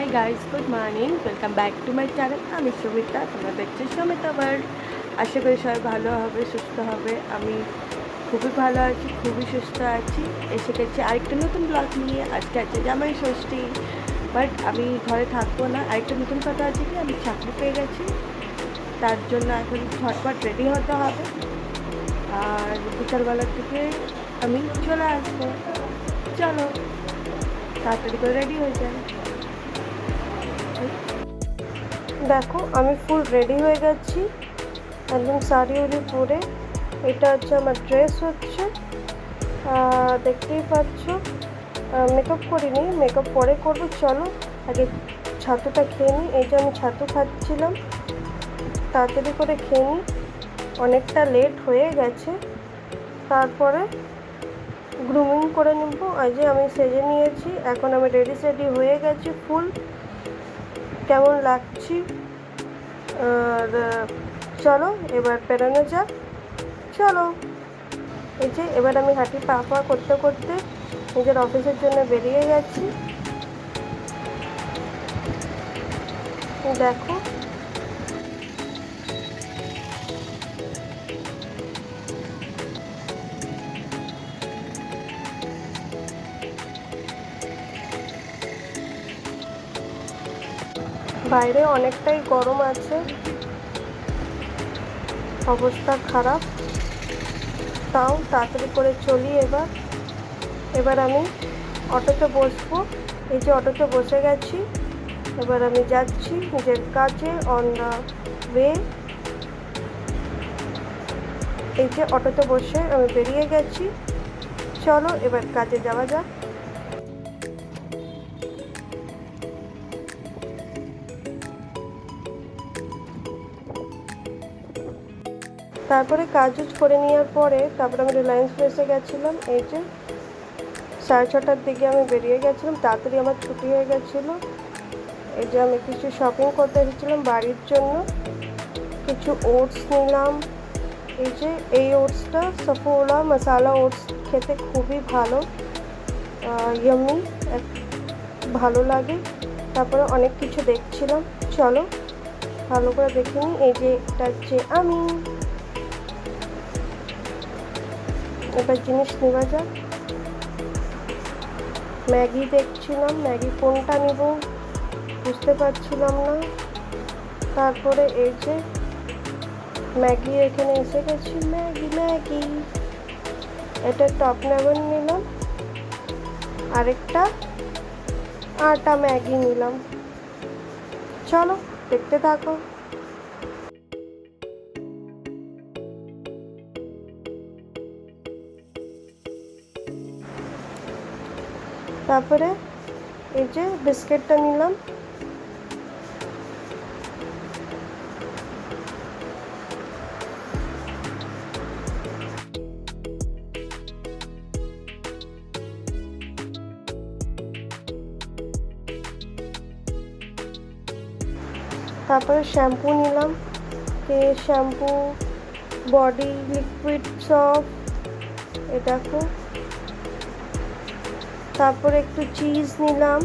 Hi guys, good morning. Welcome back to my channel. আমি সুমিতা, তোমরা দেখছো সুমিতা ওয়ার্ল্ড। আশা করি সবাই ভালো হবে, সুস্থ হবে। আমি খুবই ভালো আছি, খুবই সুস্থ আছি। এসে গেছি আরেকটা নতুন ব্লগ নিয়ে। আজকে আছে জামাই ষষ্ঠী, বাট আমি ঘরে থাকবো না। আরেকটা নতুন কথা আছে কি, আমি চাকরি পেয়ে গেছি। তার জন্য এখন ঝটপট রেডি হতে হবে, আর বিকালবেলার থেকে আমি চলে আসবো। চলো তাড়াতাড়ি করে রেডি হয়ে যায়। দেখো আমি ফুল রেডি হয়ে গেছি, একদম শাড়ি উড়ি পরে। এটা হচ্ছে আমার ড্রেস হচ্ছে, দেখতেই পাচ্ছ। মেকআপ করিনি, মেকআপ পরে করবো। চলো আগে ছাতুটা খেয়ে নিই। এই যে আমি ছাতু খাচ্ছিলাম, তাড়াতাড়ি করে খেয়ে নিই, অনেকটা লেট হয়ে গেছে। তারপরে গ্রুমিং করে নেব। এই যে আমি সেজে নিয়েছি, এখন আমি রেডি সেডি হয়ে গেছি ফুল। কেমন লাগছি? আর চলো এবার বেরোনো যাক। চলো, এই যে এবার আমি হাঁটি পা পা করতে করতে নিজের অফিসের জন্য বেরিয়ে গেছি। দেখো বাইরে অনেকটাই গরম আছে, অবস্থা খারাপ। তাও তাড়াতাড়ি করে চলি। এবার আমি অটোতে বসবো। এই যে অটোতে বসে গেছি, এবার আমি যাচ্ছি নিজের কাজে, অন দ্য ওয়ে। এই যে অটোতে বসে আমি বেরিয়ে গেছি। চলো এবার কাজে যাওয়া যাক। তারপরে কাজ করে নেওয়ার পরে তারপরে আমি রিলায়েন্স ফ্রেশে গেছিলাম। এই যে 6:30টার দিকে আমি বেরিয়ে গেছিলাম, তাড়াতাড়ি আমার ছুটি হয়ে গেছিলো। এই যে আমি কিছু শপিং করতে এসেছিলাম বাড়ির জন্য। কিছু ওটস নিলাম। এই যে এই ওটসটা সফোলা মশালা ওটস, খেতে খুবই ভালো, ইয়াম্মি, ভালো লাগে। তারপরে অনেক কিছু দেখছিলাম, চলো ভালো করে দেখে নিই। এই যে এটা হচ্ছে আমি, এবার জিনিস নেওয়া যাক। ম্যাগি দেখছিলাম, ম্যাগি কোনটা নিব বুঝতে পারছিলাম না। তারপরে এই যে ম্যাগি এখানে এসে গেছি। ম্যাগি ম্যাগি এটা টপ লেমন নিলাম, আরেকটা আটা ম্যাগি নিলাম। চলো দেখতে থাকো। তারপরে এই যে বিস্কিটটা নিলাম। তারপরে শ্যাম্পু নিলাম, ফেস শ্যাম্পু, বডি লিকুইড সব, এ দেখো। তারপরে একটু চিজ নিলাম।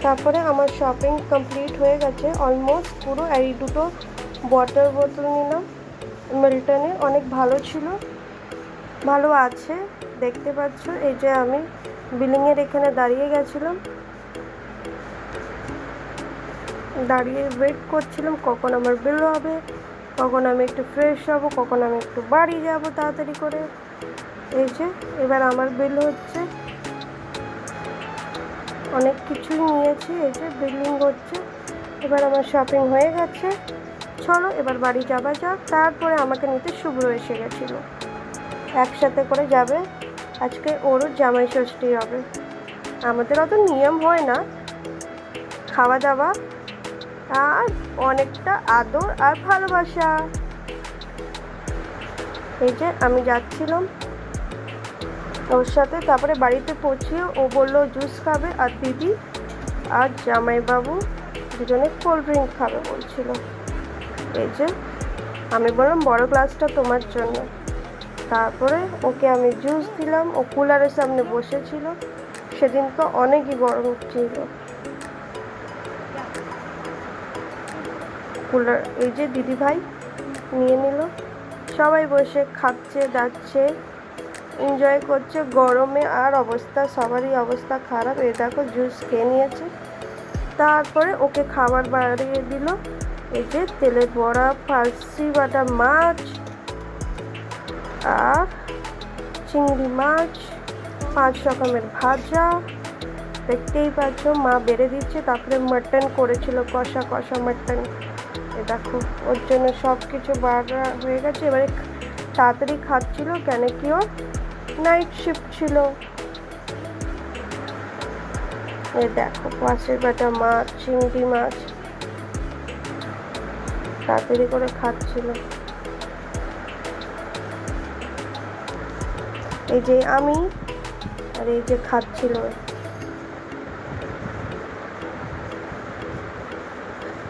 তারপরে আমার শপিং কমপ্লিট হয়ে গেছে অলমোস্ট পুরো। এই দুটো ওয়াটার বোতল নিলাম মিল্টনের, অনেক ভালো ছিল, ভালো আছে, দেখতে পাচ্ছ। এই যে আমি বিলিংয়ের এখানে দাঁড়িয়ে গেছিলাম, দাঁড়িয়ে ওয়েট করছিলাম কখন আমার বিল হবে, কখন আমি একটু ফ্রেশ হব, কখন আমি একটু বাড়ি যাব তাড়াতাড়ি করে। এই যে এবার আমার বিল হচ্ছে, অনেক কিছুই নিয়েছি। এই যে বিলিং হচ্ছে, এবার আমার শপিং হয়ে গেছে। চলো এবার বাড়ি যাওয়া যাক। তারপরে আমাকে নিতে শুভ্র এসে গেছিলো, একসাথে করে যাবে। আজকে ওরও জামাই ষষ্ঠী হবে। আমাদের অত নিয়ম হয় না, খাওয়া দাওয়া আর অনেকটা আদর আর ভালোবাসা। এই যে আমি যাচ্ছিলাম ওর সাথে। তারপরে বাড়িতে পৌঁছিয়ে ও বললো জুস খাবে, আর দিদি আর জামাইবাবু দুজনে কোল্ড ড্রিঙ্ক খাবে বলছিল। এই যে আমি বললাম বড় গ্লাসটা তোমার জন্য। তারপরে ওকে আমি জুস দিলাম, ও কুলারের সামনে বসেছিল। সেদিন তো অনেকই গরম ছিল কুলার। এই যে দিদি ভাই নিয়ে নিল, সবাই বসে খাচ্ছে দাচ্ছে এনজয় করছে গরমে। আর অবস্থা সবারই অবস্থা খারাপ। এই দেখো জুস খেয়ে নিয়েছে। তারপরে ওকে খাবার বাড়িয়ে দিল। এই যে তেলের বড়া, ফার্সি বাটা মাছ আর চিংড়ি মাছ, 5 রকমের ভাজা। দেখতেই পাচ্ছ মা বেড়ে দিচ্ছে। তারপরে মাটন করেছিল, কষা কষা মাটন। এ দেখো ওর জন্য সব কিছু বাড়া হয়ে গেছে। এবারে তাড়াতাড়ি খাচ্ছিল, কেন কি ওর নাইট শিফট ছিল। এই দেখো পাশের বাটা মাছ, চিংড়ি মাছ তাড়াতাড়ি করে খাচ্ছিল। এই যে আমি আর এই যে খাচ্ছিল।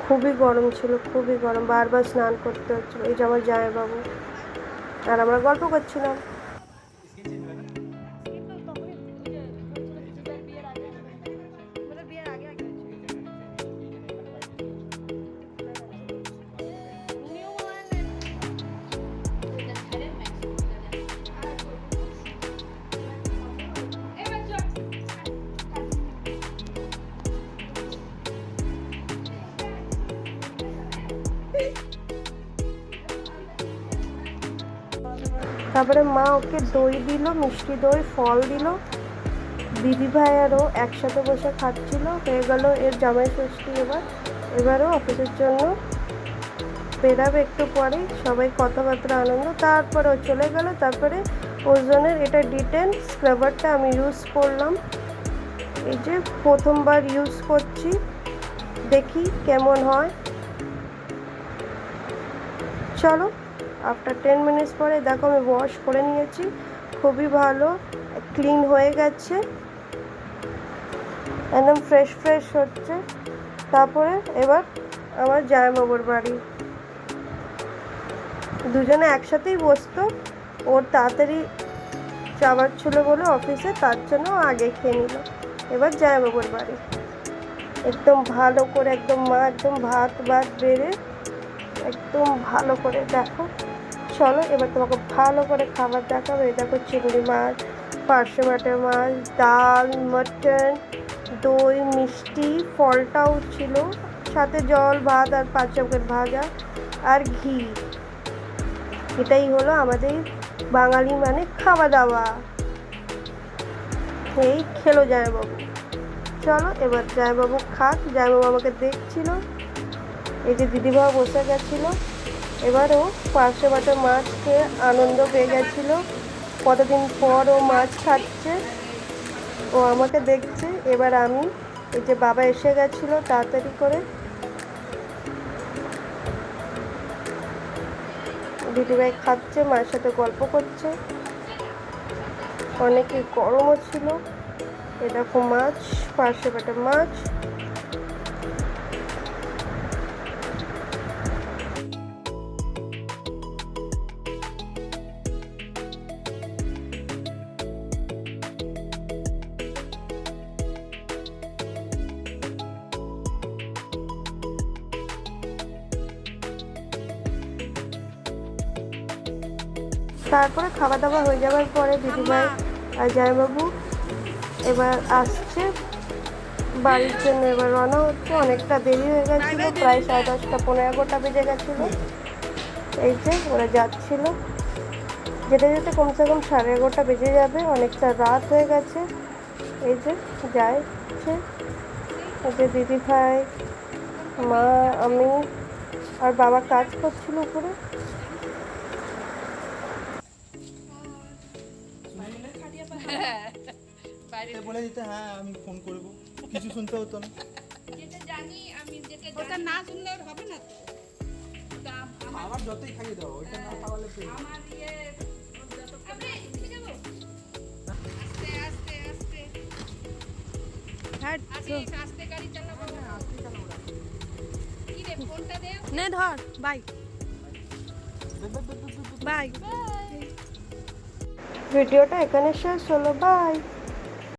খুবই গরম ছিল, খুবই গরম, বারবার স্নান করতে হচ্ছিল। এই যে আমার জামাইবাবু আর আমরা গল্প করছিলাম। তারপরে মা ওকে দই দিল, মিষ্টি দই, ফল দিল। দিদি ভাই আরও একসাথে বসে খাচ্ছিল। হয়ে গেল এর জামাই ষষ্ঠী। এবারও অফিসের জন্য বেরাবে একটু পরেই। সবাই কথাবার্তা আনন্দ। তারপরে ও চলে গেল। তারপরে ওজনের এটা ডিটেন স্ক্রাবারটা আমি ইউজ করলাম। এই যে প্রথমবার ইউজ করছি, দেখি কেমন হয়। চলো আফটার 10 মিনিটস পরে দেখো আমি ওয়াশ করে নিয়েছি। খুবই ভালো ক্লিন হয়ে গেছে, একদম ফ্রেশ ফ্রেশ হচ্ছে। তারপরে এবার আমার জামাইবাবুর বাড়ি। দুজনে একসাথেই বসতো। ওর তাড়াতাড়ি যাবার ছিল বলে অফিসে, তার জন্য আগে খেয়ে নিল। এবার জামাইবাবুর বাড়ি একদম ভালো করে, একদম মা একদম ভাত বেড়ে একদম ভালো করে দেখো। চলো এবার তোমাকে ভালো করে খাবার দেখাবো। এই দেখো চিংড়ি মাছ, পার্শে বাটা মাছ, ডাল, মাটন, দই, মিষ্টি, ফলটাও ছিল সাথে, জল, ভাত আর 5 রকমের ভাজা আর ঘি। এটাই হলো আমাদের বাঙালি মানে খাওয়া দাওয়া। এই খেলো জামাইবাবু। চলো এবার জামাইবাবু খাক। জামাইবাবু আমাকে দেখছিল। এই যে দিদিভাই বসে গেছিলো। এবারও পার্শে বাটা মাছ খেয়ে আনন্দ পেয়ে গেছিল। কতদিন পর ও মাছ খাচ্ছে, ও আমাকে দেখছে। এবার আমি, এই যে বাবা এসে গেছিলো তাড়াতাড়ি করে। দিদিভাই খাচ্ছে, মায়ের সাথে গল্প করছে। অনেকে গরমও ছিল। এ দেখো মাছ, পার্শে বাটা মাছ। তারপরে খাওয়া দাওয়া হয়ে যাওয়ার পরে দিদিভাই আর জামাইবাবু এবার আসছে বাড়ির জন্য। এবার রওনা হচ্ছে। অনেকটা দেরি হয়ে গেছিলো, প্রায় 10:30 পৌনে 11টা বেজে গেছিলো। এই যে ওরা যাচ্ছিলো, যেতে যেতে কমসে কম 11:30 বেজে যাবে, অনেকটা রাত হয়ে গেছে। এই যে যাচ্ছে, এই যে দিদিভাই, মা, আমি আর বাবা কাজ করছিল উপরে। বলে দিতে, হ্যাঁ আমি ফোন করবো, কিছু শুনতে হতো না। যেটা জানি আমি, যেটা ওটা না শুনলে হবে না তো। আমার যতই খাইয়ে দাও, ওইটা না খাওয়ালে তো আমার আমরা এদিকে যাবো। আস্তে আস্তে আস্তে আস্তে গাড়ি চালাবো। আস্তে চালাও। ফোনটা দে নে ধর, বাই বাই। ভিডিওটা এখানে শেষ হলো, বাই।